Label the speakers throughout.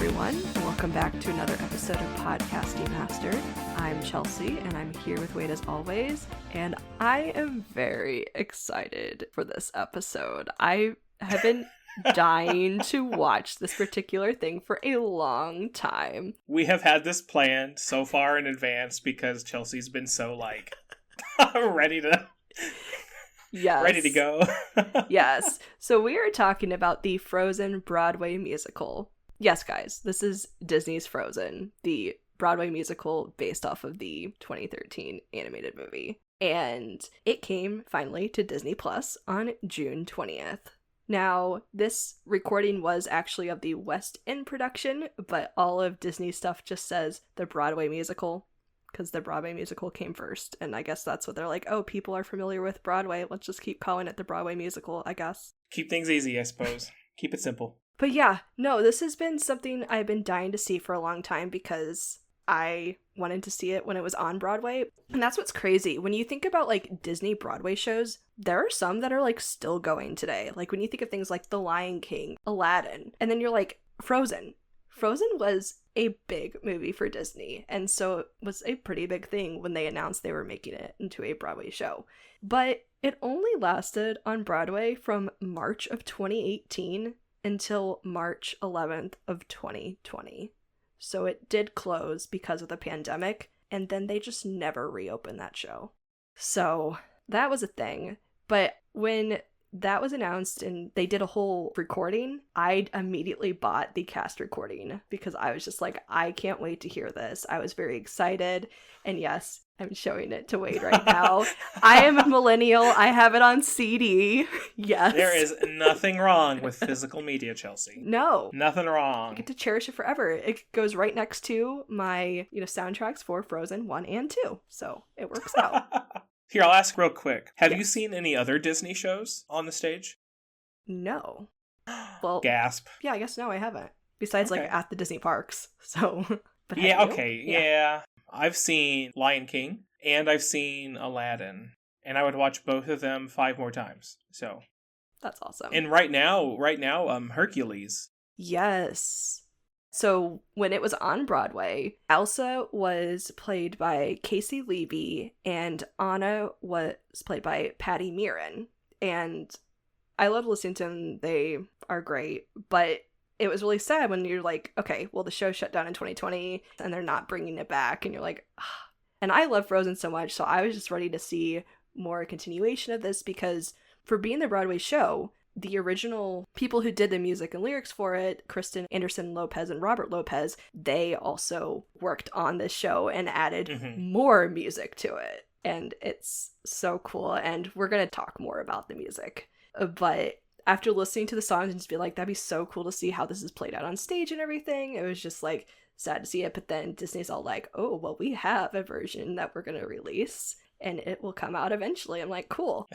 Speaker 1: everyone. Welcome back to another episode of Podcasting Mastered. I'm Chelsea, and I'm here with Wade as always, and I am very excited for this episode. I have been dying to watch this particular thing for a long time.
Speaker 2: We have had this planned so far in advance because Chelsea's been so, ready to...
Speaker 1: Yes.
Speaker 2: Ready to go.
Speaker 1: Yes. So we are talking about the Frozen Broadway musical. Yes, guys, this is Disney's Frozen, the Broadway musical based off of the 2013 animated movie. And it came finally to Disney Plus on June 20th. Now, this recording was actually of the West End production, but all of Disney's stuff just says the Broadway musical, because the Broadway musical came first. And I guess that's what they're like, oh, people are familiar with Broadway, let's just keep calling it the Broadway musical, I guess.
Speaker 2: Keep things easy, I suppose. Keep it simple.
Speaker 1: But yeah, no, this has been something I've been dying to see for a long time because I wanted to see it when it was on Broadway. And that's what's crazy. When you think about Disney Broadway shows, there are some that are still going today. Like when you think of things like The Lion King, Aladdin, and then you're like, Frozen. Frozen was a big movie for Disney, and so it was a pretty big thing when they announced they were making it into a Broadway show. But it only lasted on Broadway from March of 2018 until March 11th of 2020. So it did close because of the pandemic, and then they just never reopened that show. So that was a thing. But when that was announced and they did a whole recording, I immediately bought the cast recording because I was just like, I can't wait to hear this. I was very excited. And yes, I'm showing it to Wade right now. I am a millennial. I have it on CD. Yes.
Speaker 2: There is nothing wrong with physical media, Chelsea.
Speaker 1: No.
Speaker 2: Nothing wrong.
Speaker 1: I get to cherish it forever. It goes right next to my, soundtracks for Frozen 1 and 2. So it works out.
Speaker 2: Here, I'll ask real quick. Have
Speaker 1: Yes.
Speaker 2: you seen any other Disney shows on the stage?
Speaker 1: No. Well,
Speaker 2: Gasp.
Speaker 1: yeah, I guess no, I haven't. Besides,
Speaker 2: Okay.
Speaker 1: at the Disney parks. So, but
Speaker 2: Yeah,
Speaker 1: have you?
Speaker 2: okay, yeah. I've seen Lion King, and I've seen Aladdin. And I would watch both of them 5 more times. So.
Speaker 1: That's awesome.
Speaker 2: And right now, Hercules.
Speaker 1: Yes. So when it was on Broadway, Elsa was played by Casey Levy and Anna was played by Patty Murin. And I love listening to them. They are great. But it was really sad when you're like, okay, well, the show shut down in 2020 and they're not bringing it back. And you're like, ah. And I love Frozen so much. So I was just ready to see more continuation of this because for being the Broadway show, the original people who did the music and lyrics for it, Kristen Anderson Lopez and Robert Lopez, they also worked on this show and added more music to it. And it's so cool. And we're going to talk more about the music. But after listening to the songs and just be like, that'd be so cool to see how this is played out on stage and everything, it was just sad to see it. But then Disney's all like, oh, well, we have a version that we're going to release and it will come out eventually. I'm like, cool.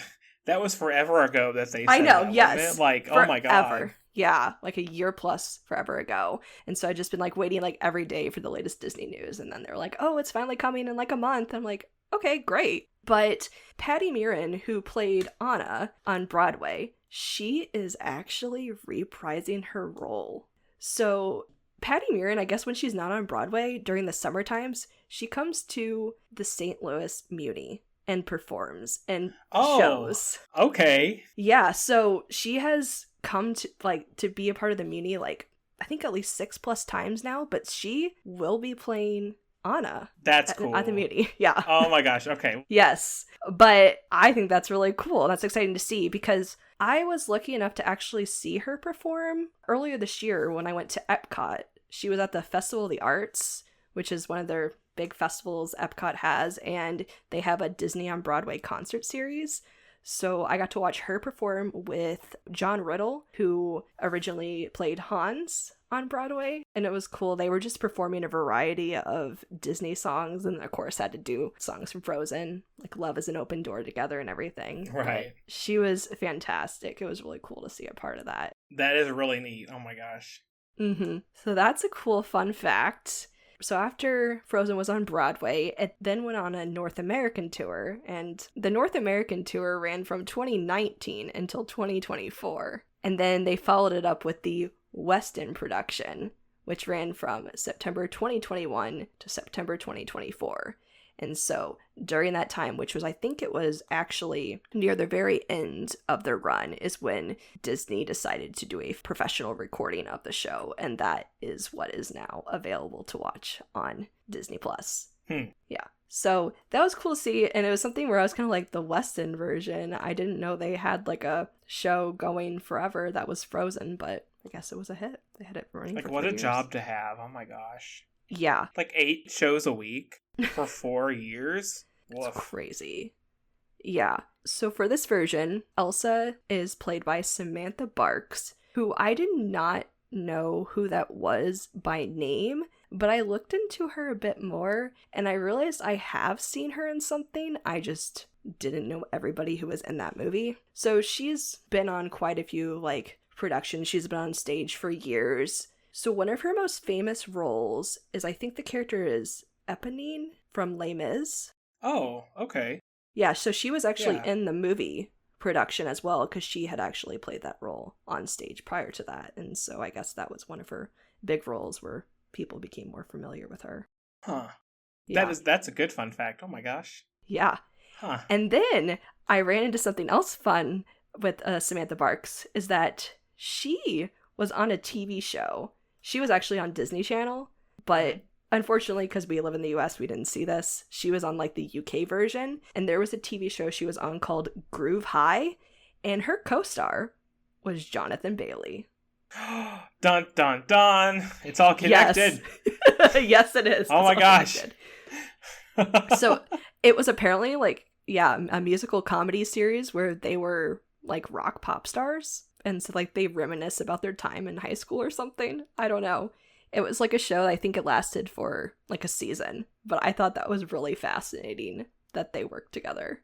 Speaker 2: That was forever ago that they said
Speaker 1: I know,
Speaker 2: that,
Speaker 1: yes.
Speaker 2: wasn't it?
Speaker 1: Forever.
Speaker 2: Oh my god.
Speaker 1: Yeah, a year plus forever ago. And so I've just been waiting every day for the latest Disney news. And then they're like, oh, it's finally coming in a month. I'm like, okay, great. But Patty Murin, who played Anna on Broadway, she is actually reprising her role. So Patty Murin, I guess when she's not on Broadway during the summer times, she comes to the St. Louis Muni and performs and shows.
Speaker 2: Okay.
Speaker 1: Yeah, so she has come to to be a part of the Muni I think at least 6+ times now, but she will be playing Anna.
Speaker 2: That's cool.
Speaker 1: At the Muni. Yeah.
Speaker 2: Oh my gosh, okay.
Speaker 1: Yes. But I think that's really cool. That's exciting to see because I was lucky enough to actually see her perform earlier this year when I went to Epcot. She was at the Festival of the Arts, which is one of their big festivals Epcot has, and they have a Disney on Broadway concert series. So I got to watch her perform with John Riddle, who originally played Hans on Broadway, and it was cool. They were just performing a variety of Disney songs, and of course had to do songs from Frozen, Love is an Open Door together and everything.
Speaker 2: Right.
Speaker 1: But she was fantastic. It was really cool to see a part of that.
Speaker 2: That is really neat. Oh my gosh.
Speaker 1: So that's a cool fun fact. So after Frozen was on Broadway, it then went on a North American tour, and the North American tour ran from 2019 until 2024. And then they followed it up with the West End production, which ran from September 2021 to September 2024. And so during that time, which was, I think it was actually near the very end of their run, is when Disney decided to do a professional recording of the show. And that is what is now available to watch on Disney Plus. Yeah. So that was cool to see. And it was something where I was kind of like, the West End version, I didn't know they had like a show going forever that was Frozen, but I guess it was a hit. They had it running
Speaker 2: like,
Speaker 1: for
Speaker 2: what
Speaker 1: 3
Speaker 2: a
Speaker 1: years.
Speaker 2: job to have. Oh my gosh.
Speaker 1: Yeah.
Speaker 2: Like 8 shows a week for 4 years?
Speaker 1: It's
Speaker 2: Woof.
Speaker 1: crazy. Yeah. So for this version, Elsa is played by Samantha Barks, who I did not know who that was by name, but I looked into her a bit more and I realized I have seen her in something. I just didn't know everybody who was in that movie. So she's been on quite a few like productions. She's been on stage for years. So one of her most famous roles is, I think the character is Eponine from Les Mis.
Speaker 2: Oh, okay.
Speaker 1: Yeah, so she was actually
Speaker 2: Yeah.
Speaker 1: in the movie production as well, because she had actually played that role on stage prior to that. And so I guess that was one of her big roles where people became more familiar with her.
Speaker 2: Huh.
Speaker 1: Yeah.
Speaker 2: That's a good fun fact. Oh my gosh.
Speaker 1: Yeah.
Speaker 2: Huh.
Speaker 1: And then I ran into something else fun with Samantha Barks, is that she was on a TV show. She was actually on Disney Channel, but unfortunately, because we live in the US, we didn't see this. She was on like the UK version, and there was a TV show she was on called Groove High, and her co-star was Jonathan Bailey.
Speaker 2: Dun dun dun. It's all connected.
Speaker 1: Yes, yes it is.
Speaker 2: Oh
Speaker 1: It's
Speaker 2: my
Speaker 1: all
Speaker 2: gosh.
Speaker 1: connected. So it was apparently like, yeah, a musical comedy series where they were like rock pop stars. And so like they reminisce about their time in high school or something. I don't know. It was like a show, I think it lasted for like a season. But I thought that was really fascinating that they worked together.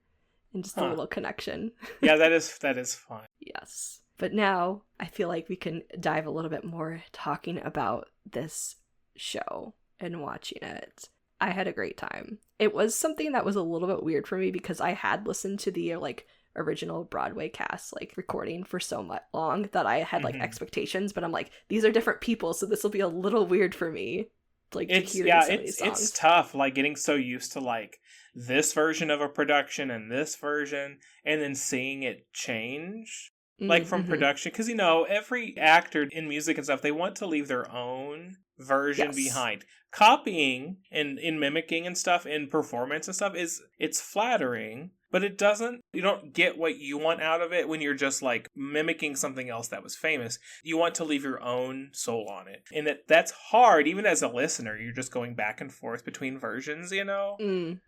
Speaker 1: And just a little connection.
Speaker 2: Yeah, that is fun.
Speaker 1: Yes. But now I feel like we can dive a little bit more talking about this show and watching it. I had a great time. It was something that was a little bit weird for me because I had listened to the like original Broadway cast like recording for so much long that I had like expectations, but I'm like, these are different people, so this will be a little weird for me. Like
Speaker 2: It's
Speaker 1: to hear
Speaker 2: yeah,
Speaker 1: some of these songs.
Speaker 2: it's tough like getting so used to like this version of a production and this version and then seeing it change like from production, because you know every actor in music and stuff, they want to leave their own version behind. Copying and in mimicking and stuff in performance and stuff it's flattering, but it doesn't, you don't get what you want out of it when you're just like mimicking something else that was famous. You want to leave your own soul on it, and that's hard. Even as a listener, you're just going back and forth between versions, you know.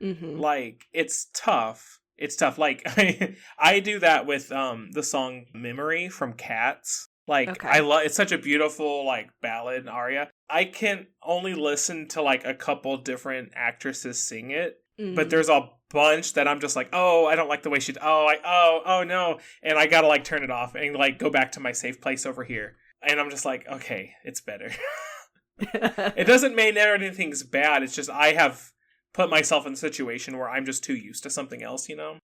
Speaker 2: Like it's tough. It's tough. Like I do that with the song Memory from Cats. Like I love, it's such a beautiful like ballad aria. I can only listen to like a couple different actresses sing it, but there's a bunch that I'm just like, oh, I don't like the way she oh no, and I gotta like turn it off and like go back to my safe place over here. And I'm just like, okay, it's better. It doesn't mean anything's bad. It's just I have put myself in a situation where I'm just too used to something else, you know?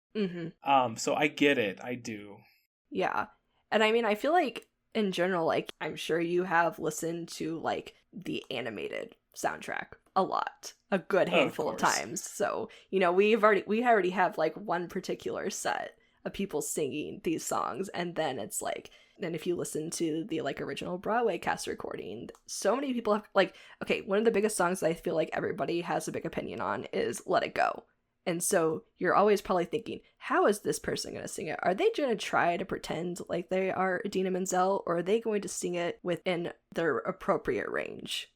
Speaker 2: So I get it. I do. Yeah.
Speaker 1: And I mean, I feel like in general, like, I'm sure you have listened to like the animated soundtrack a lot, a good handful of times. So, you know, we already have like one particular set of people singing these songs, and then it's like, then if you listen to the like original Broadway cast recording, so many people have like, okay, one of the biggest songs that I feel like everybody has a big opinion on is Let It Go. And so you're always probably thinking, how is this person going to sing it? Are they going to try to pretend like they are Idina Menzel, or are they going to sing it within their appropriate range?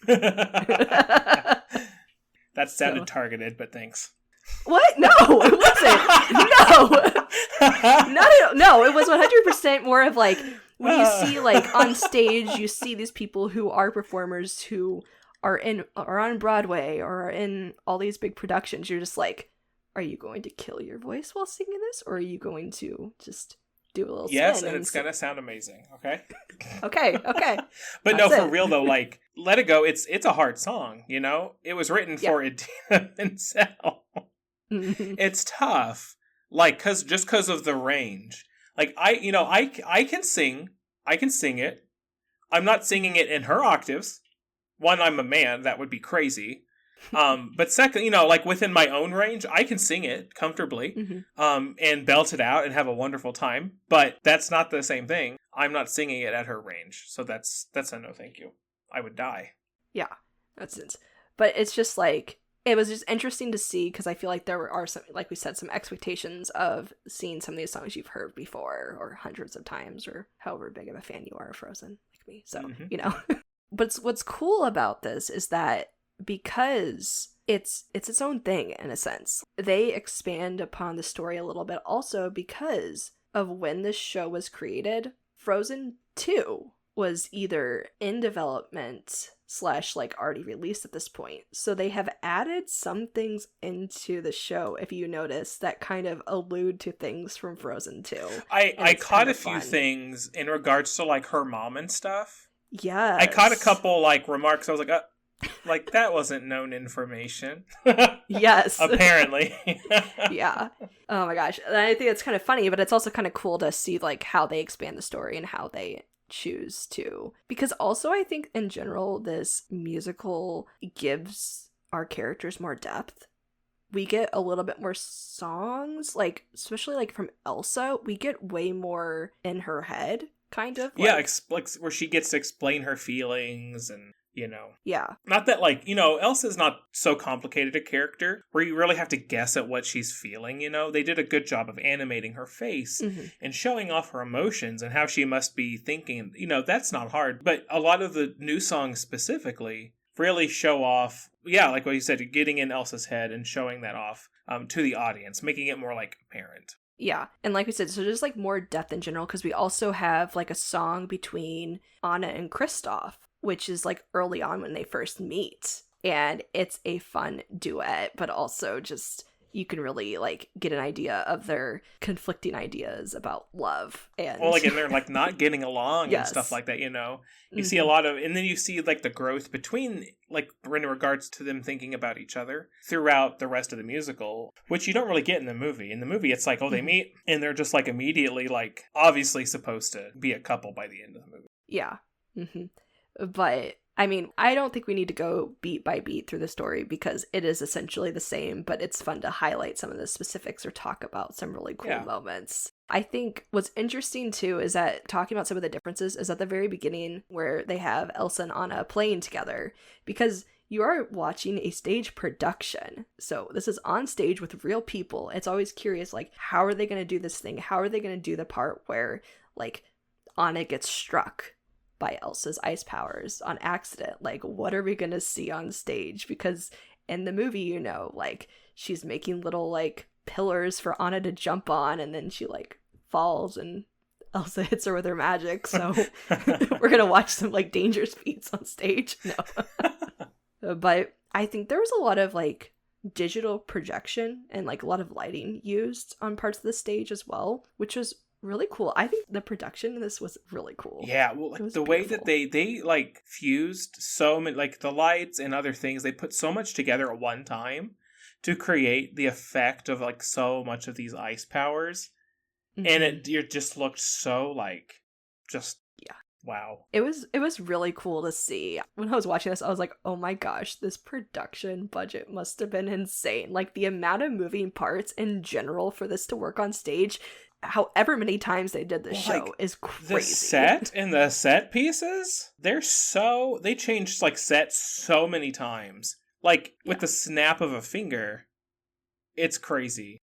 Speaker 2: That sounded targeted, but thanks.
Speaker 1: What? No, it wasn't. No. No, it was 100% more of like, when you see like on stage, you see these people who are performers who are on Broadway or are in all these big productions. You're just like, are you going to kill your voice while singing this, or are you going to just do a little
Speaker 2: yes,
Speaker 1: spin
Speaker 2: and it's gonna sound amazing. Okay.
Speaker 1: Okay.
Speaker 2: But no, for real though, like Let It Go, it's a hard song, you know? It was written for Idina Menzel. It's tough. Like because of the range. Like I can sing it. I'm not singing it in her octaves. One, I'm a man. That would be crazy. But second, you know, like within my own range, I can sing it comfortably, and belt it out and have a wonderful time. But that's not the same thing. I'm not singing it at her range. So that's a no thank you. I would die.
Speaker 1: Yeah, that's it. But it's just like, it was just interesting to see, because I feel like there are some, like we said, some expectations of seeing some of these songs you've heard before or hundreds of times, or however big of a fan you are of Frozen, like me. So, you know. But what's cool about this is that because it's its own thing, in a sense, they expand upon the story a little bit also because of when this show was created. Frozen 2 was either in development / like already released at this point. So they have added some things into the show, if you notice, that kind of allude to things from Frozen 2.
Speaker 2: I caught a few things in regards to like her mom and stuff.
Speaker 1: Yeah.
Speaker 2: I caught a couple like remarks. I was like that wasn't known information.
Speaker 1: Yes.
Speaker 2: Apparently.
Speaker 1: Yeah. Oh my gosh. And I think it's kind of funny, but it's also kind of cool to see like how they expand the story and how they choose to, because also I think in general this musical gives our characters more depth. We get a little bit more songs, like especially like from Elsa, we get way more in her head, kind of like,
Speaker 2: yeah, like where she gets to explain her feelings, and you know,
Speaker 1: yeah,
Speaker 2: not that like, you know, Elsa's not so complicated a character where you really have to guess at what she's feeling. You know, they did a good job of animating her face and showing off her emotions and how she must be thinking. You know, that's not hard, but a lot of the new songs specifically really show off, yeah, like what you said, getting in Elsa's head and showing that off to the audience, making it more like apparent.
Speaker 1: Yeah, and like we said, so there's like more depth in general, because we also have like a song between Anna and Kristoff, which is like early on when they first meet, and it's a fun duet, but also just you can really like get an idea of their conflicting ideas about love, and
Speaker 2: well, like, and they're like not getting along
Speaker 1: yes.
Speaker 2: and stuff like that, you know. You see a lot of, and then you see like the growth between, like, in regards to them thinking about each other throughout the rest of the musical, which you don't really get in the movie. In the movie, it's like, oh, they meet and they're just like immediately like obviously supposed to be a couple by the end of the movie.
Speaker 1: Yeah. But I mean, I don't think we need to go beat by beat through the story, because it is essentially the same, but it's fun to highlight some of the specifics or talk about some really cool moments. I think what's interesting too is that talking about some of the differences is at the very beginning where they have Elsa and Anna playing together, because you are watching a stage production. So this is on stage with real people. It's always curious, like, how are they going to do this thing? How are they going to do the part where like Anna gets struck by Elsa's ice powers on accident? Like, what are we gonna see on stage? Because in the movie, you know, like, she's making little like pillars for Anna to jump on, and then she like falls and Elsa hits her with her magic. So we're gonna watch some like dangerous feats on stage. No. But I think there was a lot of like digital projection and like a lot of lighting used on parts of the stage as well, which was really cool. I think the production in this was really cool.
Speaker 2: Yeah, well, like the way that they like fused so many, like the lights and other things, they put so much together at one time to create the effect of like so much of these ice powers, and it just looked so like just wow.
Speaker 1: It was really cool to see. When I was watching this, I was like, oh my gosh, this production budget must have been insane. Like, the amount of moving parts in general for this to work on stage, however many times they did this show, is crazy.
Speaker 2: The set and the set pieces, they changed like sets so many times. Like with the snap of a finger. It's crazy.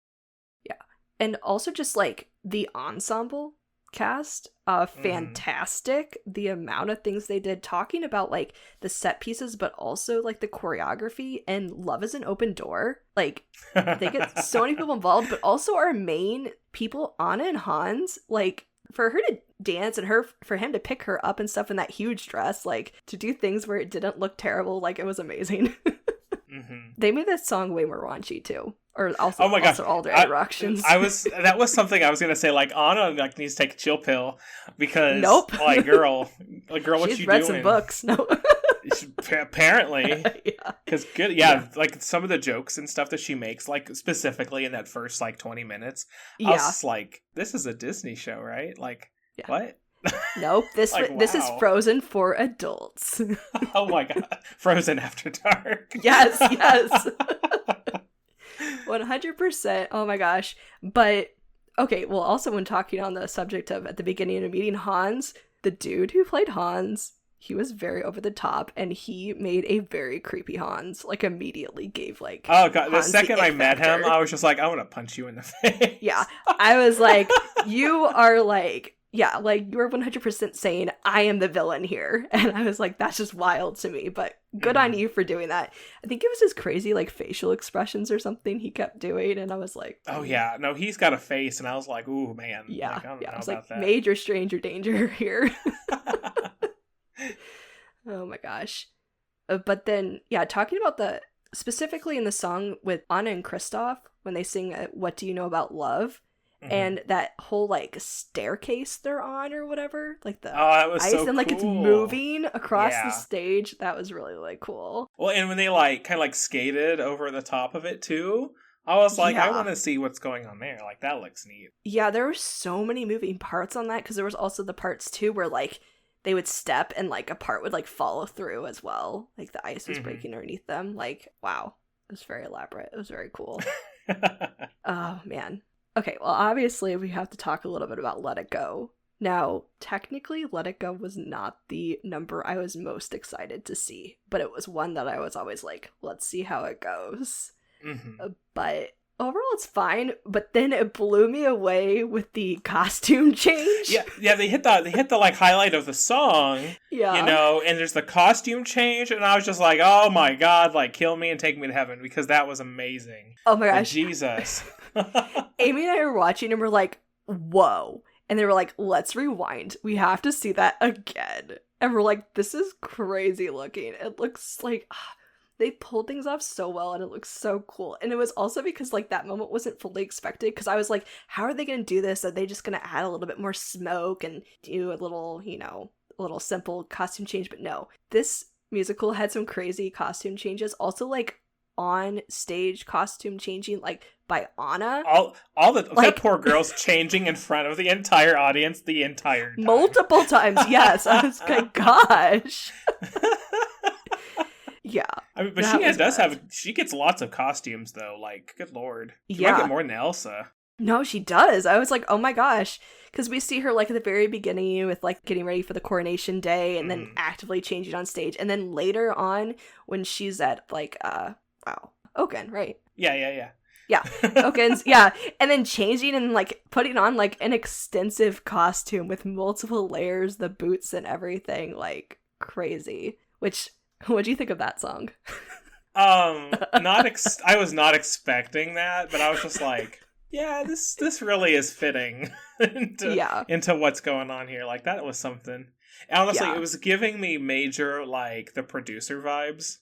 Speaker 2: Yeah.
Speaker 1: And also just like the ensemble cast, fantastic. The amount of things they did, talking about like the set pieces, but also like the choreography and Love is an Open Door. Like, they get so many people involved, but also our main people, Anna and Hans, like, for her to dance and for him to pick her up and stuff in that huge dress, like, to do things where it didn't look terrible, like, it was amazing. They made that song way more raunchy too. Or also,
Speaker 2: oh my gosh,
Speaker 1: all their interactions.
Speaker 2: That was something I was gonna say. Like, Anna like needs to take a chill pill, because like girl, what
Speaker 1: she's
Speaker 2: you
Speaker 1: read
Speaker 2: doing?
Speaker 1: Some books. No,
Speaker 2: apparently, because like some of the jokes and stuff that she makes, like specifically in that first like 20 minutes, I was just like, this is a Disney show, right? Like, what?
Speaker 1: Nope, this
Speaker 2: Like,
Speaker 1: this is
Speaker 2: wow.
Speaker 1: Frozen for adults.
Speaker 2: Oh my god. Frozen After Dark.
Speaker 1: Yes, yes. 100%. Oh my gosh. But okay, well, also when talking on the subject of at the beginning of meeting Hans, the dude who played Hans, he was very over the top, and he made a very creepy Hans. Like, immediately gave like,
Speaker 2: Oh god, the
Speaker 1: Hans
Speaker 2: second
Speaker 1: the
Speaker 2: I
Speaker 1: ick
Speaker 2: met him,
Speaker 1: factor.
Speaker 2: I was just like, I want to punch you in the face.
Speaker 1: Yeah, I was like, you are like, yeah, like you're 100% saying I am the villain here, and I was like, that's just wild to me. But good on you for doing that. I think it was his crazy like facial expressions or something he kept doing, and I was like,
Speaker 2: Oh yeah, no, he's got a face, and I was like, ooh man,
Speaker 1: yeah,
Speaker 2: like, I don't
Speaker 1: yeah.
Speaker 2: know
Speaker 1: I was
Speaker 2: about
Speaker 1: like,
Speaker 2: that.
Speaker 1: major stranger danger here. Oh my gosh. But then, yeah, talking about the specifically in the song with Anna and Kristoff when they sing "What Do You Know About Love." And that whole like staircase they're on or whatever, like the
Speaker 2: that was
Speaker 1: ice
Speaker 2: so
Speaker 1: and like it's
Speaker 2: cool.
Speaker 1: moving across the
Speaker 2: Yeah.
Speaker 1: stage, that was really like cool.
Speaker 2: Well, and when they like kind of like skated over the top of it too, I was like, I
Speaker 1: Yeah.
Speaker 2: want to see what's going on there. Like that looks neat.
Speaker 1: Yeah, there were so many moving parts on that, because there was also the parts too where like they would step and like a part would like follow through as well, like the ice was breaking underneath them. Like, wow, it was very elaborate. It was very cool. Oh man. Okay, well, obviously we have to talk a little bit about Let It Go. Now, technically, Let It Go was not the number I was most excited to see, but it was one that I was always like, let's see how it goes. But overall, it's fine, but then it blew me away with the costume change.
Speaker 2: Yeah, they hit the like highlight of the song,
Speaker 1: Yeah.
Speaker 2: you know, and there's the costume change, and I was just like, oh my god, like kill me and take me to heaven, because that was amazing.
Speaker 1: Oh my
Speaker 2: Like,
Speaker 1: gosh.
Speaker 2: Jesus.
Speaker 1: Amy and I were watching and we're like, whoa. And they were like, let's rewind. We have to see that again. And we're like, this is crazy looking. It looks like they pulled things off so well, and it looks so cool. And it was also because like that moment wasn't fully expected, because I was like, how are they going to do this? Are they just going to add a little bit more smoke and do a little, you know, a little simple costume change? But no, this musical had some crazy costume changes. Also like on stage costume changing, like by Anna.
Speaker 2: All the
Speaker 1: Like-
Speaker 2: that poor girl's changing in front of the entire audience the entire time.
Speaker 1: Multiple times, yes. I was like, gosh. Yeah.
Speaker 2: I mean, but
Speaker 1: That
Speaker 2: she
Speaker 1: was
Speaker 2: does
Speaker 1: wild.
Speaker 2: have. She gets lots of costumes though. Like, good lord, she
Speaker 1: Yeah.
Speaker 2: might get more than Elsa.
Speaker 1: No, she does. I was like, oh my gosh. Because we see her like at the very beginning with like getting ready for the coronation day, and then actively changing on stage. And then later on when she's at like, wow, Oaken, right?
Speaker 2: Yeah.
Speaker 1: Yeah, Oaken's, yeah. And then changing and like putting on like an extensive costume with multiple layers, the boots and everything, like crazy. Which, what do you think of that song?
Speaker 2: I was not expecting that, but I was just like, yeah, this really is fitting into what's going on here. Like, that was something. Honestly,
Speaker 1: Yeah.
Speaker 2: it was giving me major like the producer vibes.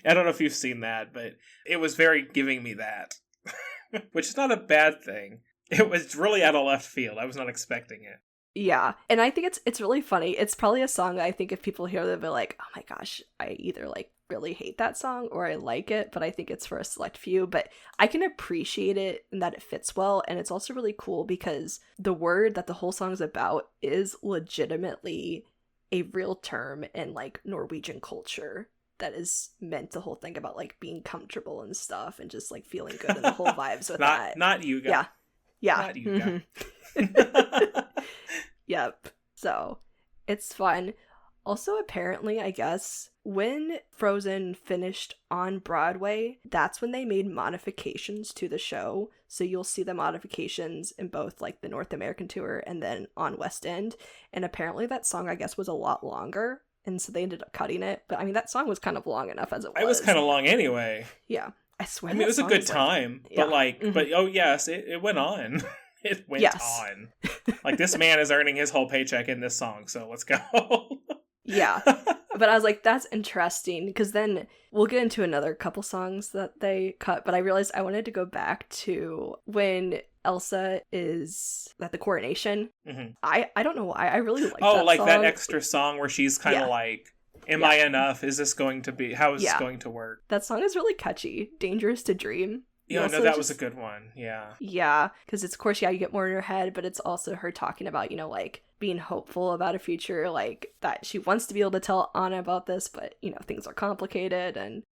Speaker 2: I don't know if you've seen that, but it was very giving me that, which is not a bad thing. It was really out of left field. I was not expecting it.
Speaker 1: Yeah, and I think it's really funny. It's probably a song that I think if people hear it, they'll be like, oh my gosh, I either like really hate that song or I like it, but I think it's for a select few. But I can appreciate it and that it fits well, and it's also really cool because the word that the whole song is about is legitimately a real term in like Norwegian culture that is meant the whole thing about like being comfortable and stuff and just like feeling good and the whole vibes with that.
Speaker 2: Not you guys.
Speaker 1: Yeah.
Speaker 2: Not you
Speaker 1: Mhm. Yep. So it's fun. Also, apparently, I guess, when Frozen finished on Broadway, that's when they made modifications to the show. So you'll see the modifications in both like the North American tour and then on West End. And apparently that song, I guess, was a lot longer. And so they ended up cutting it. But I mean, that song was kind of long enough as it was.
Speaker 2: It was kind of long anyway.
Speaker 1: Yeah. I swear.
Speaker 2: I mean, it was a good time, but but oh yes, it went on. It went on. Like, this man is earning his whole paycheck in this song, so let's go.
Speaker 1: Yeah. But I was like, that's interesting, because then we'll get into another couple songs that they cut, but I realized I wanted to go back to when Elsa is at the coronation.
Speaker 2: Mm-hmm.
Speaker 1: I don't know why. I really like that
Speaker 2: like
Speaker 1: song.
Speaker 2: that extra song where she's kind of like, am I enough? Is this going to be, how is this going to work?
Speaker 1: That song is really catchy. Dangerous to Dream.
Speaker 2: Yeah, no, that was a good one. Yeah.
Speaker 1: Yeah, because it's, of course, yeah, you get more in her head, but it's also her talking about, like, being hopeful about a future, like, that she wants to be able to tell Anna about this, but, things are complicated, and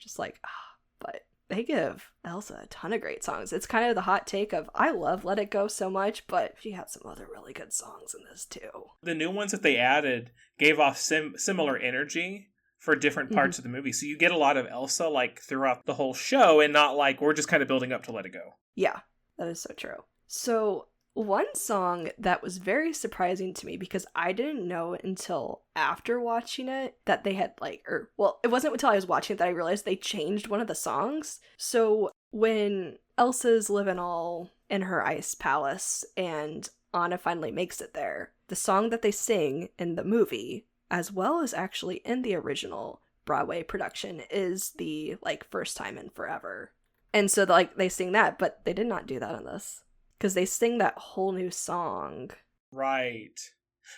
Speaker 1: just like, but they give Elsa a ton of great songs. It's kind of the hot take of, I love Let It Go so much, but she had some other really good songs in this, too.
Speaker 2: The new ones that they added gave off similar energy for different parts of the movie. So you get a lot of Elsa, like, throughout the whole show, and not like, we're just kind of building up to Let It Go.
Speaker 1: Yeah, that is so true. So one song that was very surprising to me, because I didn't know until after watching it that they had it wasn't until I was watching it that I realized they changed one of the songs. So when Elsa's living all in her ice palace and Anna finally makes it there, the song that they sing in the movie, as well as actually in the original Broadway production, is the First Time in Forever. And so they sing that, but they did not do that in this. Because they sing that whole new song.
Speaker 2: Right.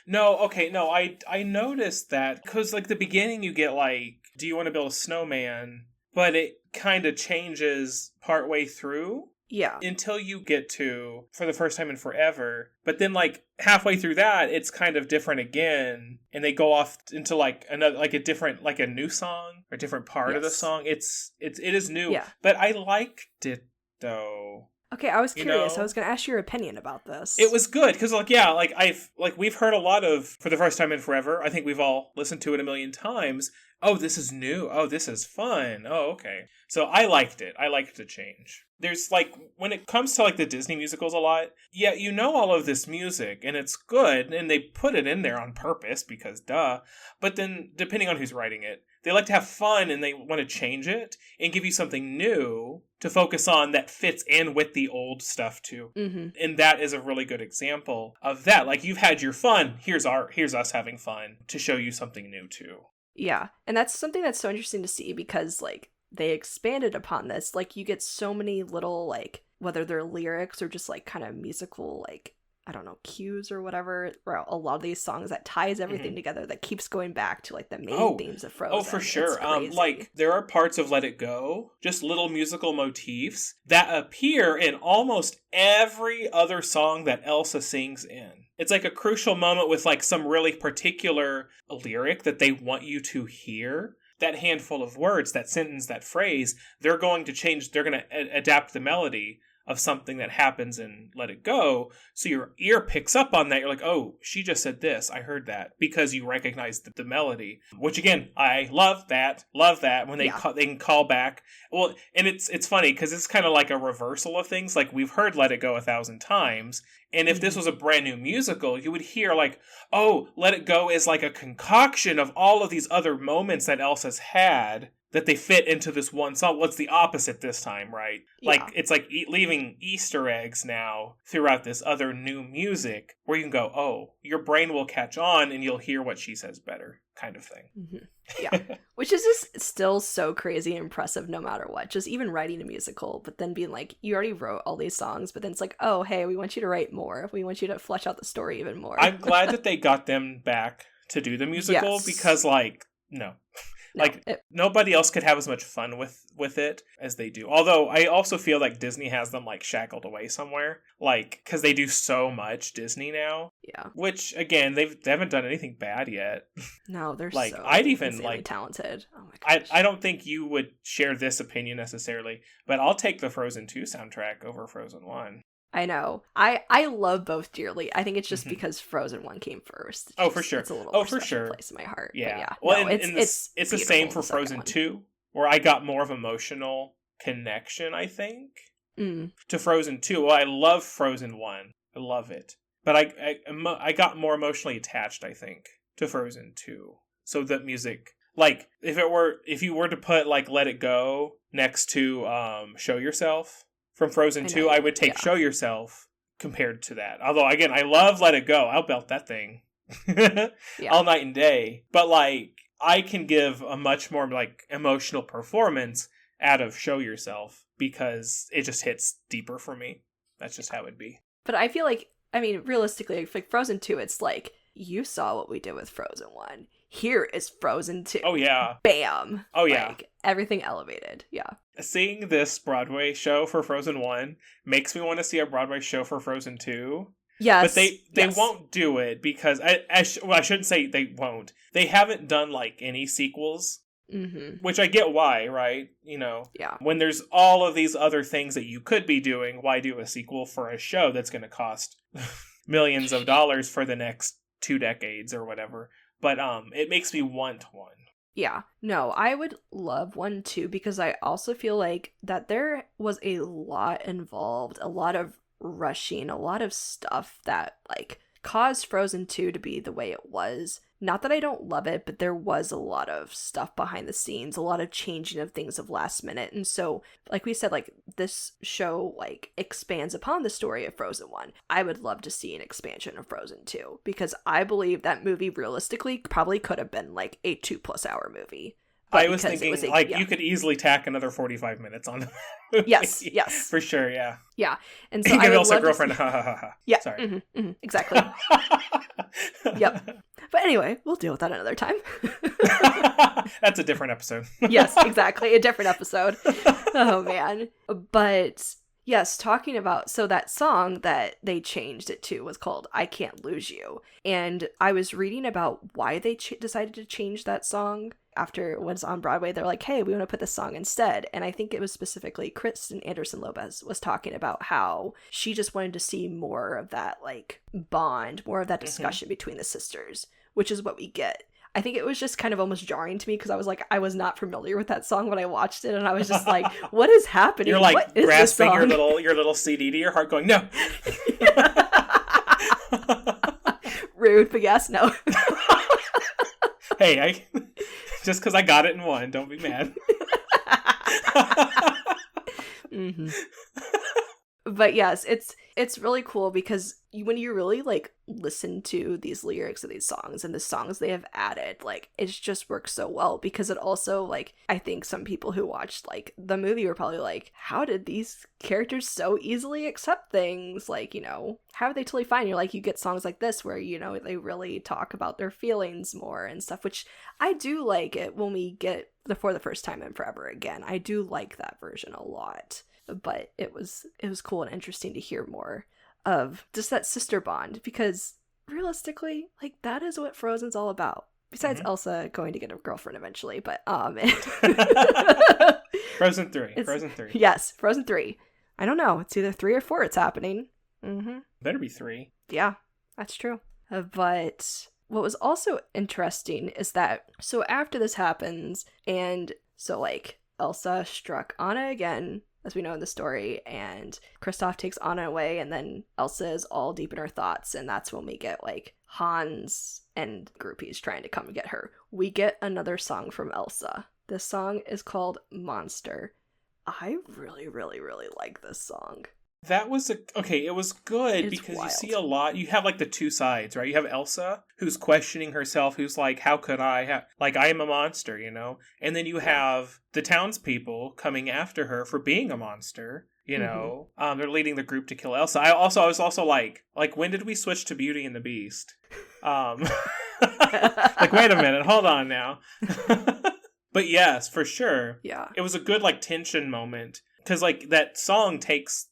Speaker 2: No, okay, no, I noticed that, because, the beginning you get, do you want to build a snowman? But it kind of changes partway through.
Speaker 1: Yeah.
Speaker 2: Until you get to For the First Time in Forever. But then, halfway through that, it's kind of different again. And they go off into, another, a different, a new song, or a different part of the song. It is new.
Speaker 1: Yeah.
Speaker 2: But I liked it, though.
Speaker 1: Okay, I was curious. I was going to ask your opinion about this.
Speaker 2: It was good, because, we've heard a lot of For the First Time in Forever. I think we've all listened to it a million times. Oh, this is new. Oh, this is fun. Oh, okay. So I liked it. I liked the change. There's, when it comes to, the Disney musicals a lot, yeah, all of this music, and it's good, and they put it in there on purpose, because duh. But then, depending on who's writing it, they like to have fun, and they want to change it, and give you something new to focus on that fits in with the old stuff, too.
Speaker 1: Mm-hmm.
Speaker 2: And that is a really good example of that. You've had your fun, here's us having fun, to show you something new, too.
Speaker 1: Yeah, and that's something that's so interesting to see, because, they expanded upon this. You get so many little, whether they're lyrics or just, kind of musical, I don't know, cues or whatever, or a lot of these songs that ties everything together, that keeps going back to, the main themes of Frozen.
Speaker 2: Oh, for sure. There are parts of Let It Go, just little musical motifs, that appear in almost every other song that Elsa sings in. It's a crucial moment with some really particular lyric that they want you to hear. That handful of words, that sentence, that phrase, they're going to change, they're going to adapt the melody of something that happens in Let It Go. So your ear picks up on that. You're like, oh, she just said this. I heard that, because you recognize the melody, which again, I love that when they can call back. Well, and it's funny, because it's kind of like a reversal of things. We've heard Let It Go 1,000 times. And if this was a brand new musical, you would hear oh, Let It Go is a concoction of all of these other moments that Elsa's had, that they fit into this one song. What's the opposite this time, right?
Speaker 1: Yeah.
Speaker 2: It's leaving Easter eggs now throughout this other new music, where you can go, oh, your brain will catch on and you'll hear what she says better, kind of thing.
Speaker 1: Mm-hmm. Yeah. Which is just still so crazy impressive no matter what. Just even writing a musical, but then being you already wrote all these songs, but then it's oh, hey, we want you to write more. We want you to flesh out the story even more.
Speaker 2: I'm glad that they got them back to do the musical, because no. Nobody else could have as much fun with it as they do. Although I also feel Disney has them shackled away somewhere, because they do so much Disney now.
Speaker 1: Yeah. Which
Speaker 2: again, they haven't done anything bad yet.
Speaker 1: No, they're
Speaker 2: so I'd even
Speaker 1: talented. Oh my gosh.
Speaker 2: I don't think you would share this opinion necessarily, but I'll take the Frozen 2 soundtrack over Frozen 1.
Speaker 1: I know. I love both dearly. I think it's just because Frozen 1 came first.
Speaker 2: For sure.
Speaker 1: It's a little more special place in my heart.
Speaker 2: Yeah.
Speaker 1: But
Speaker 2: Well, it's the same for Frozen 2, where I got more of emotional connection, I think, to Frozen 2. Well, I love Frozen 1. I love it. But I got more emotionally attached, I think, to Frozen 2. So that music, if you were to put Let It Go next to Show Yourself from Frozen 2, I would take Show Yourself compared to that. Although, again, I love Let It Go. I'll belt that thing all night and day. But, I can give a much more, emotional performance out of Show Yourself, because it just hits deeper for me. That's just how it'd be.
Speaker 1: But I feel realistically, Frozen 2, it's you saw what we did with Frozen 1. here is Frozen 2.
Speaker 2: Oh, yeah.
Speaker 1: Bam.
Speaker 2: Oh, yeah.
Speaker 1: Like, everything elevated. Yeah.
Speaker 2: Seeing this Broadway show for Frozen 1 makes me want to see a Broadway show for Frozen 2.
Speaker 1: Yes.
Speaker 2: But they won't do it because, I shouldn't say they won't. They haven't done, like, any sequels.
Speaker 1: Mm-hmm.
Speaker 2: Which I get why, right? You know,
Speaker 1: yeah.
Speaker 2: When there's all of these other things that you could be doing, why do a sequel for a show that's going to cost millions of dollars for the next 2 decades or whatever? But it makes me want one.
Speaker 1: Yeah. No, I would love one too, because I also feel like that there was a lot involved, a lot of rushing, a lot of stuff that like caused Frozen 2 to be the way it was. Not that I don't love it, but there was a lot of stuff behind the scenes, a lot of changing of things of last minute. And so, like we said, like this show like expands upon the story of Frozen 1. I would love to see an expansion of Frozen 2 because I believe that movie realistically probably could have been like a 2+ hour movie.
Speaker 2: I was thinking, you could easily tack another 45 minutes on the movie.
Speaker 1: Yes.
Speaker 2: For sure, yeah.
Speaker 1: Yeah. And so
Speaker 2: you
Speaker 1: I would
Speaker 2: also
Speaker 1: love
Speaker 2: girlfriend,
Speaker 1: to see...
Speaker 2: ha ha ha ha.
Speaker 1: Yeah.
Speaker 2: Sorry.
Speaker 1: Mm-hmm, exactly. Yep. But anyway, we'll deal with that another time.
Speaker 2: That's a different episode.
Speaker 1: Yes, exactly. A different episode. Oh, man. But... yes, talking about, so that song that they changed it to was called I Can't Lose You. And I was reading about why they decided to change that song after it was on Broadway. They're like, hey, we want to put this song instead. And I think it was specifically Kristen Anderson-Lopez was talking about how she just wanted to see more of that like bond, more of that discussion between the sisters, which is what we get. I think it was just kind of almost jarring to me because I was like, I was not familiar with that song when I watched it, and I was just like, what is happening?
Speaker 2: You're like
Speaker 1: what is
Speaker 2: grasping your little CD to your heart going, no.
Speaker 1: Rude, but yes, no.
Speaker 2: Hey, just because I got it in one, don't be mad.
Speaker 1: Mm-hmm. But yes, it's really cool because when you really like listen to these lyrics of these songs and the songs they have added, like it just works so well because it also like I think some people who watched like the movie were probably like, how did these characters so easily accept things? Like, you know, how are they totally fine? You're like, you get songs like this where, you know, they really talk about their feelings more and stuff, which I do like it when we get For the First Time and Forever Again. I do like that version a lot. But it was cool and interesting to hear more of just that sister bond because realistically, like that is what Frozen's all about. Besides Elsa going to get a girlfriend eventually, but
Speaker 2: Frozen 3. Frozen 3.
Speaker 1: Yes, Frozen 3. I don't know. It's either 3 or 4 it's happening. Mm-hmm.
Speaker 2: Better be 3.
Speaker 1: Yeah, that's true. But what was also interesting is that so after this happens and so like Elsa struck Anna again, as we know in the story, and Kristoff takes Anna away, and then Elsa is all deep in her thoughts, and that's when we get, like, Hans and groupies trying to come and get her. We get another song from Elsa. This song is called Monster. I really, really, really like this song.
Speaker 2: That was it was good
Speaker 1: it's
Speaker 2: because
Speaker 1: wild.
Speaker 2: You see a lot. You have like the two sides, right? You have Elsa who's questioning herself, who's like, how could I like, I am a monster, you know? And then you have the townspeople coming after her for being a monster, you know? They're leading the group to kill Elsa. I was also like, when did we switch to Beauty and the Beast? Like, wait a minute, hold on now. But yes, for sure.
Speaker 1: Yeah.
Speaker 2: It was a good like tension moment because like that song takes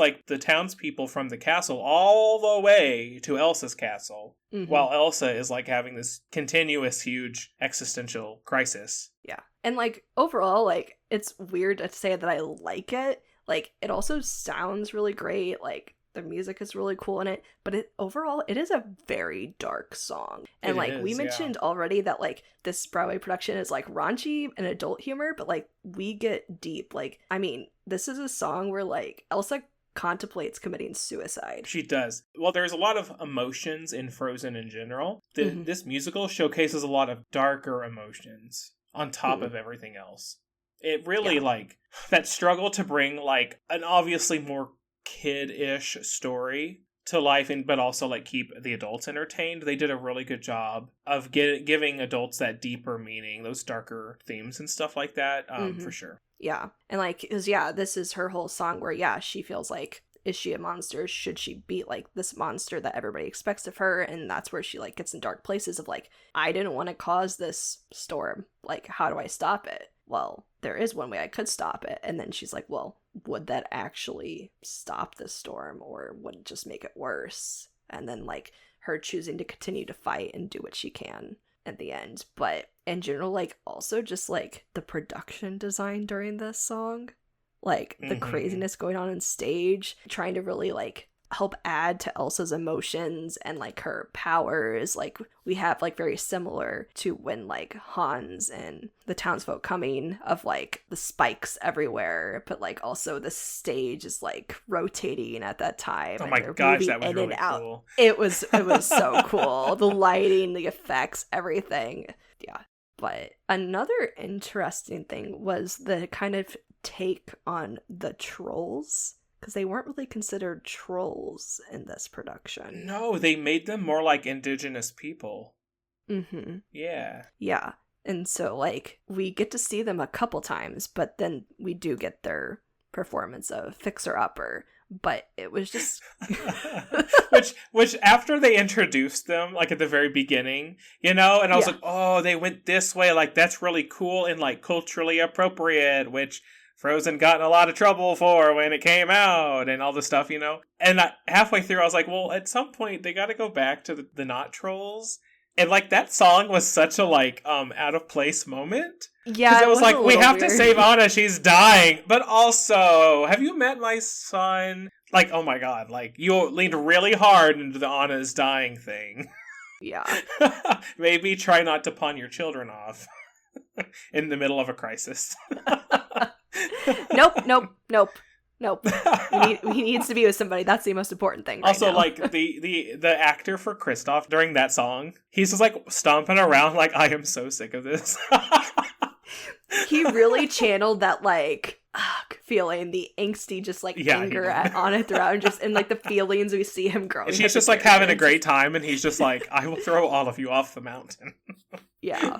Speaker 2: like the townspeople from the castle all the way to Elsa's castle, while Elsa is like having this continuous huge existential crisis.
Speaker 1: Yeah. And like overall, like it's weird to say that I like it. Like it also sounds really great. Like the music is really cool in it, but overall it is a very dark song. And we mentioned already that like this Broadway production is like raunchy and adult humor, but like we get deep. Like, I mean, this is a song where like Elsa contemplates committing suicide.
Speaker 2: She does. Well, there's a lot of emotions in Frozen in general. This musical showcases a lot of darker emotions on top of everything else. It really like that struggle to bring like an obviously more kid-ish story to life, but also like keep the adults entertained. They did a really good job of giving adults that deeper meaning, those darker themes and stuff like that, for sure.
Speaker 1: Yeah. And like, because this is her whole song where she feels like is she a monster? Should she be like this monster that everybody expects of her? And that's where she like gets in dark places of like, I didn't want to cause this storm. Like, how do I stop it? Well, there is one way I could stop it. And then she's like, well, would that actually stop the storm, or would it just make it worse? And then like her choosing to continue to fight and do what she can at the end. But in general, like also just like the production design during this song, like the craziness going on stage, trying to really like help add to Elsa's emotions and like her powers. Like we have like very similar to when like Hans and the townsfolk coming of like the spikes everywhere, but like also the stage is like rotating at that time.
Speaker 2: Oh my gosh, that was really cool.
Speaker 1: It was so cool. The lighting, the effects, everything. Yeah. But another interesting thing was the kind of take on the trolls, because they weren't really considered trolls in this production.
Speaker 2: No, they made them more like indigenous people.
Speaker 1: Mm-hmm.
Speaker 2: Yeah.
Speaker 1: Yeah. And so, like, we get to see them a couple times, but then we do get their performance of Fixer Upper. But it was just...
Speaker 2: which after they introduced them, like, at the very beginning, you know? And I was like, oh, they went this way. Like, that's really cool and, like, culturally appropriate, which... Frozen got in a lot of trouble for when it came out and all the stuff, you know? And halfway through, I was like, well, at some point, they got to go back to the not trolls. And, like, that song was such a, like, out of place moment.
Speaker 1: Yeah,
Speaker 2: it was like, we have to save Anna, she's dying. But also, have you met my son? Like, oh my god, like, you leaned really hard into the Anna is dying thing.
Speaker 1: Yeah.
Speaker 2: Maybe try not to pawn your children off in the middle of a crisis.
Speaker 1: Nope. He needs to be with somebody. That's the most important thing. Right
Speaker 2: also,
Speaker 1: now.
Speaker 2: like the actor for Kristoff during that song, he's just like stomping around like, I am so sick of this.
Speaker 1: He really channeled that like feeling, the angsty, just like anger on it throughout, and just and like the feelings we see him growing.
Speaker 2: And she's just like having a great time, and he's just like, I will throw all of you off the mountain.
Speaker 1: Yeah.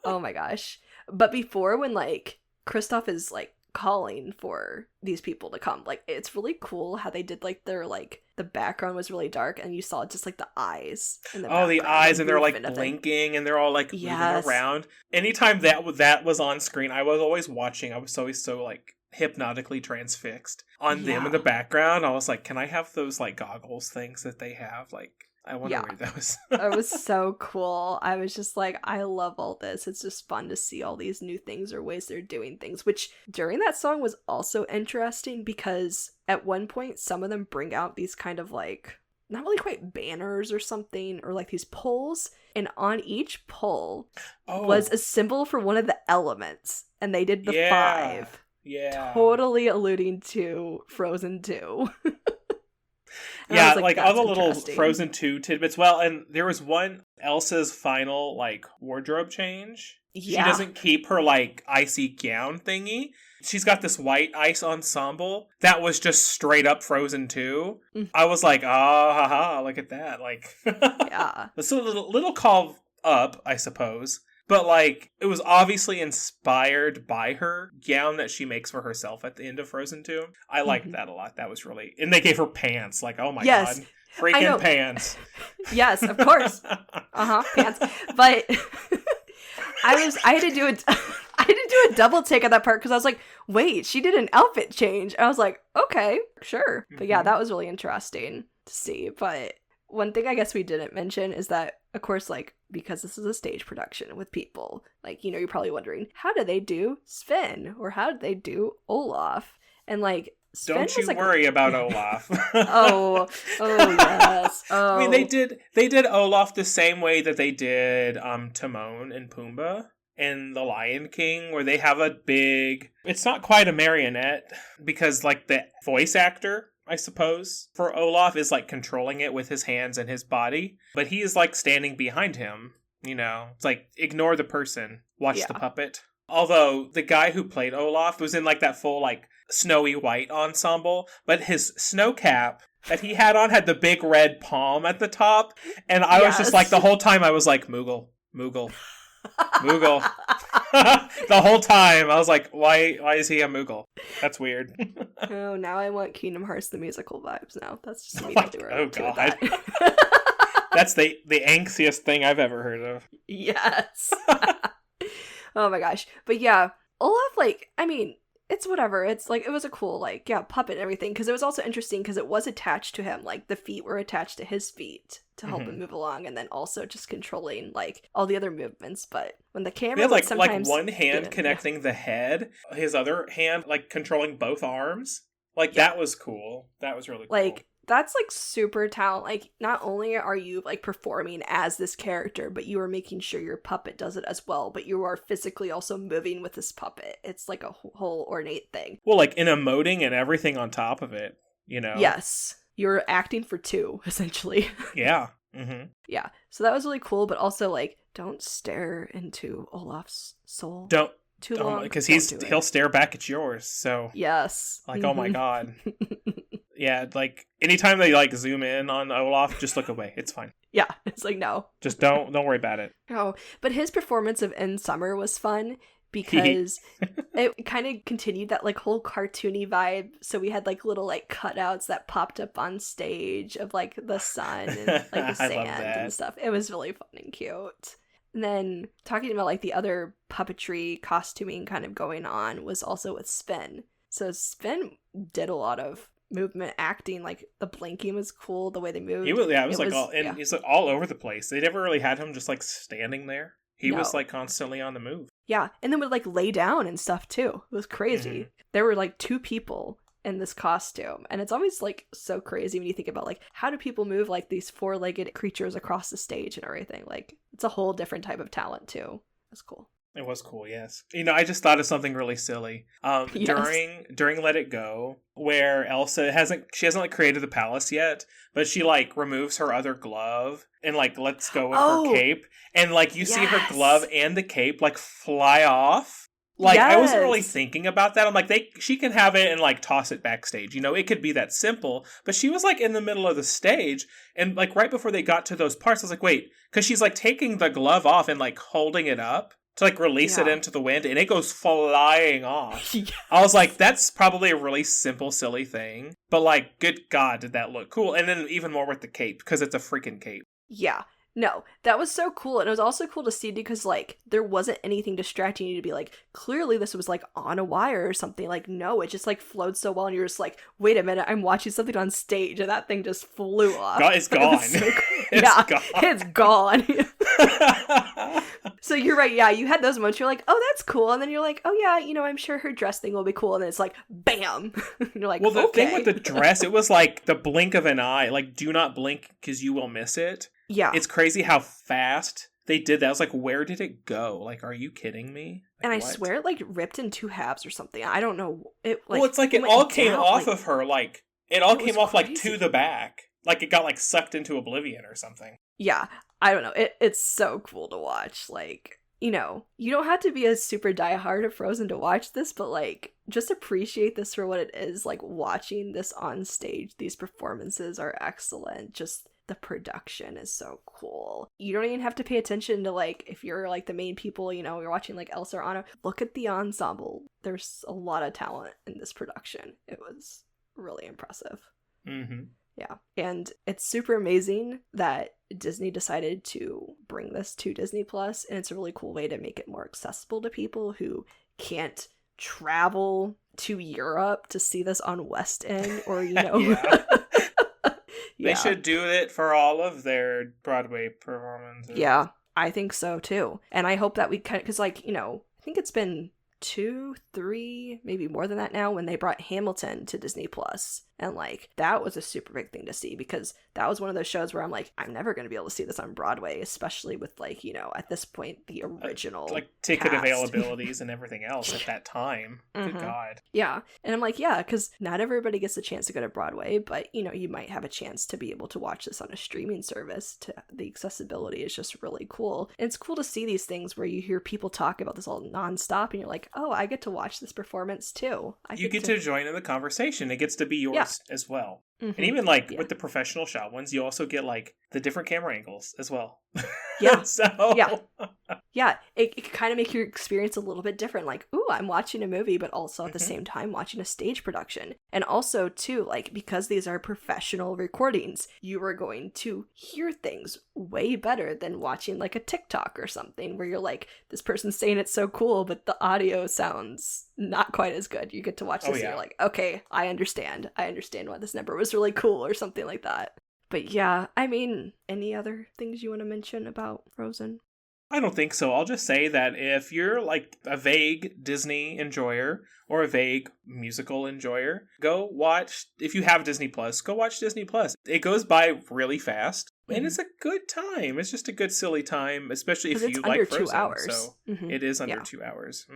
Speaker 1: Oh my gosh. But before, when like Kristoff is like calling for these people to come, like it's really cool how they did like their like the background was really dark and you saw just like the eyes in the
Speaker 2: the eyes, and they're like blinking and they're all like moving around. Anytime that was on screen, I was always watching. I was always so like hypnotically transfixed on them in the background. I was like, can I have those like goggles things that they have? Like, I want to wear those.
Speaker 1: It was so cool. I was just like, I love all this. It's just fun to see all these new things or ways they're doing things, which during that song was also interesting because at one point some of them bring out these kind of like, not really quite banners or something, or like these poles, and on each pole was a symbol for one of the elements, and they did the 5.
Speaker 2: Yeah.
Speaker 1: Totally alluding to Frozen 2.
Speaker 2: Yeah, like all the little Frozen 2 tidbits. Well, and there was one, Elsa's final, like, wardrobe change. Yeah. She doesn't keep her, like, icy gown thingy. She's got this white ice ensemble that was just straight up Frozen 2. I was like, haha, look at that. Like,
Speaker 1: yeah.
Speaker 2: It's a little call up, I suppose. But, like, it was obviously inspired by her gown that she makes for herself at the end of Frozen 2. I liked that a lot. That was really... And they gave her pants. Like, oh my god. Freaking pants.
Speaker 1: Yes, of course. Pants. But I had to do a double take on that part because I was like, wait, she did an outfit change. I was like, okay, sure. But yeah, that was really interesting to see. But one thing I guess we didn't mention is that, of course, like, because this is a stage production with people, like, you know, you're probably wondering, how do they do Sven? Or how did they do Olaf? And, like, Sven
Speaker 2: don't you worry about Olaf.
Speaker 1: oh, yes. Oh.
Speaker 2: I mean, they did Olaf the same way that they did Timon and Pumbaa in The Lion King, where they have a big... It's not quite a marionette, because, like, the voice actor, I suppose, for Olaf is like controlling it with his hands and his body. But he is like standing behind him, you know. It's like, ignore the person, watch the puppet. Although the guy who played Olaf was in like that full like snowy white ensemble, but his snow cap that he had on had the big red palm at the top. And I was just like, the whole time I was like, Moogle. Moogle. The whole time I was like, why is he a Moogle? That's weird.
Speaker 1: Oh, now I want Kingdom Hearts the musical vibes now. That's just immediately where
Speaker 2: oh
Speaker 1: I'm
Speaker 2: god.
Speaker 1: that.
Speaker 2: That's the angstiest thing I've ever heard of.
Speaker 1: Yes. Oh my gosh. But yeah, Olaf, like, I mean, it's whatever. It's like, it was a cool, like, yeah, puppet and everything. Because it was also interesting because it was attached to him. Like, the feet were attached to his feet to help him move along. And then also just controlling, like, all the other movements. But when the camera
Speaker 2: had,
Speaker 1: would sometimes...
Speaker 2: one hand connecting the head, his other hand, like, controlling both arms. Like, that was cool. That was really cool.
Speaker 1: Like, that's, like, super talent. Like, not only are you, like, performing as this character, but you are making sure your puppet does it as well, but you are physically also moving with this puppet. It's, like, a whole ornate thing.
Speaker 2: Well, like, and emoting and everything on top of it, you know?
Speaker 1: Yes. You're acting for two, essentially.
Speaker 2: Yeah. Mm-hmm.
Speaker 1: Yeah. So that was really cool, but also, like, don't stare into Olaf's soul.
Speaker 2: Don't.
Speaker 1: Too long.
Speaker 2: Because he'll stare back at yours, so...
Speaker 1: Yes.
Speaker 2: Like, oh my god. Yeah, like, anytime they, like, zoom in on Olaf, just look away. It's fine.
Speaker 1: Yeah, it's like, no.
Speaker 2: Just don't worry about it.
Speaker 1: Oh, but his performance of In Summer was fun because it kind of continued that, like, whole cartoony vibe. So we had, like, little, like, cutouts that popped up on stage of, like, the sun and, like, the sand and stuff. It was really fun and cute. And then talking about, like, the other puppetry costuming kind of going on was also with Spin. So Spin did a lot of movement acting, like the blinking was cool, the way they moved. He's
Speaker 2: like all over the place. They never really had him just like standing there. He was like constantly on the move.
Speaker 1: Yeah, and then would like lay down and stuff too. It was crazy. Mm-hmm. There were like two people in this costume, and it's always like so crazy when you think about like how do people move like these four-legged creatures across the stage and everything. Like it's a whole different type of talent too. It's cool.
Speaker 2: It was cool, yes. You know, I just thought of something really silly. Yes. During Let It Go, where Elsa hasn't like created the palace yet, but she like removes her other glove and like lets go of her cape, and like you see her glove and the cape like fly off. Like I wasn't really thinking about that. I'm like, she can have it and like toss it backstage. You know, it could be that simple. But she was like in the middle of the stage, and like right before they got to those parts, I was like, wait, because she's like taking the glove off and like holding it up to like release it into the wind, and it goes flying off. Yes. I was like, that's probably a really simple, silly thing, but like, good God, did that look cool? And then even more with the cape, because it's a freaking cape.
Speaker 1: Yeah. No, that was so cool. And it was also cool to see because, like, there wasn't anything distracting you to be like, clearly this was, like, on a wire or something. Like, no, it just, like, flowed so well. And you're just like, wait a minute, I'm watching something on stage. And that thing just flew off.
Speaker 2: It's gone.
Speaker 1: So cool. It's gone. So you're right. Yeah, you had those moments. You're like, oh, that's cool. And then you're like, oh, yeah, you know, I'm sure her dress thing will be cool. And then it's like, bam. You're like, well, the thing
Speaker 2: with the dress, it was like the blink of an eye. Like, do not blink because you will miss it.
Speaker 1: Yeah.
Speaker 2: It's crazy how fast they did that. I was like, where did it go? Like, are you kidding me? Like,
Speaker 1: and I swear it, like, ripped in two halves or something. I don't know.
Speaker 2: It's like it all came off of her. Like, it all came off, like, to the back. Like, it got, like, sucked into oblivion or something.
Speaker 1: Yeah. I don't know. It's so cool to watch. Like, you know, you don't have to be a super diehard of Frozen to watch this, but, like, just appreciate this for what it is. Like, watching this on stage, these performances are excellent. Just the production is so cool. You don't even have to pay attention to, like, if you're, like, the main people, you know, you're watching, like, Elsa or Anna. Look at the ensemble. There's a lot of talent in this production. It was really impressive.
Speaker 2: Mm-hmm.
Speaker 1: Yeah. And it's super amazing that Disney decided to bring this to Disney Plus, and it's a really cool way to make it more accessible to people who can't travel to Europe to see this on West End or, you know...
Speaker 2: They should do it for all of their Broadway performances.
Speaker 1: Yeah, I think so too. And I hope that we kind of, because, like, you know, I think it's been 2, 3, maybe more than that now when they brought Hamilton to Disney Plus. And, like, that was a super big thing to see because that was one of those shows where I'm like, I'm never going to be able to see this on Broadway, especially with, like, you know, at this point, the original
Speaker 2: like ticket
Speaker 1: cast.
Speaker 2: Availabilities and everything else at that time.
Speaker 1: Mm-hmm.
Speaker 2: Good God.
Speaker 1: Yeah. And I'm like, yeah, because not everybody gets a chance to go to Broadway, but, you know, you might have a chance to be able to watch this on a streaming service. The accessibility is just really cool. And it's cool to see these things where you hear people talk about this all nonstop and you're like, oh, I get to watch this performance too.
Speaker 2: You get to join in the conversation. It gets to be yours as well. Mm-hmm. And even like with the professional shot ones, you also get like the different camera angles as well.
Speaker 1: Yeah.
Speaker 2: So
Speaker 1: Yeah. Yeah, it can kind of make your experience a little bit different. Like, ooh, I'm watching a movie, but also at the same time watching a stage production. And also, too, like, because these are professional recordings, you are going to hear things way better than watching, like, a TikTok or something, where you're like, this person's saying it's so cool, but the audio sounds not quite as good. You get to watch this and you're like, okay, I understand. I understand why this number was really cool or something like that. But yeah, I mean, any other things you want to mention about Frozen?
Speaker 2: I don't think so. I'll just say that if you're like a vague Disney enjoyer or a vague musical enjoyer, go watch, if you have Disney Plus, go watch Disney Plus. It goes by really fast and it's a good time. It's just a good silly time, especially if you like Frozen.
Speaker 1: 2 hours.
Speaker 2: So it is under 2 hours.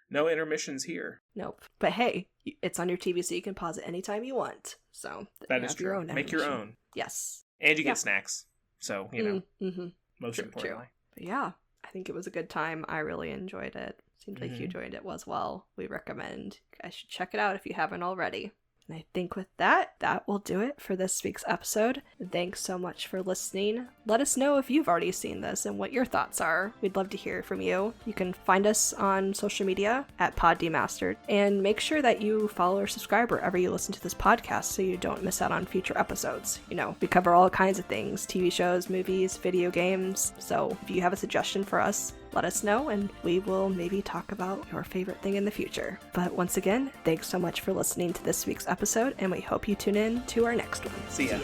Speaker 2: No intermissions here.
Speaker 1: Nope. But hey, it's on your TV so you can pause it anytime you want. So
Speaker 2: that is true. Make your own.
Speaker 1: Yes.
Speaker 2: And you get snacks. So, you know, most importantly.
Speaker 1: True. But yeah, I think it was a good time. I really enjoyed it. Seems like you enjoyed it as well. We recommend you guys should check it out if you haven't already. And I think with that will do it for this week's episode. Thanks so much for listening. Let us know if you've already seen this and what your thoughts are. We'd love to hear from you. You can find us on social media at PodDemastered. And make sure that you follow or subscribe wherever you listen to this podcast so you don't miss out on future episodes. You know, we cover all kinds of things, TV shows, movies, video games. So if you have a suggestion for us, let us know and we will maybe talk about your favorite thing in the future. But once again, thanks so much for listening to this week's episode and we hope you tune in to our next one.
Speaker 2: See ya.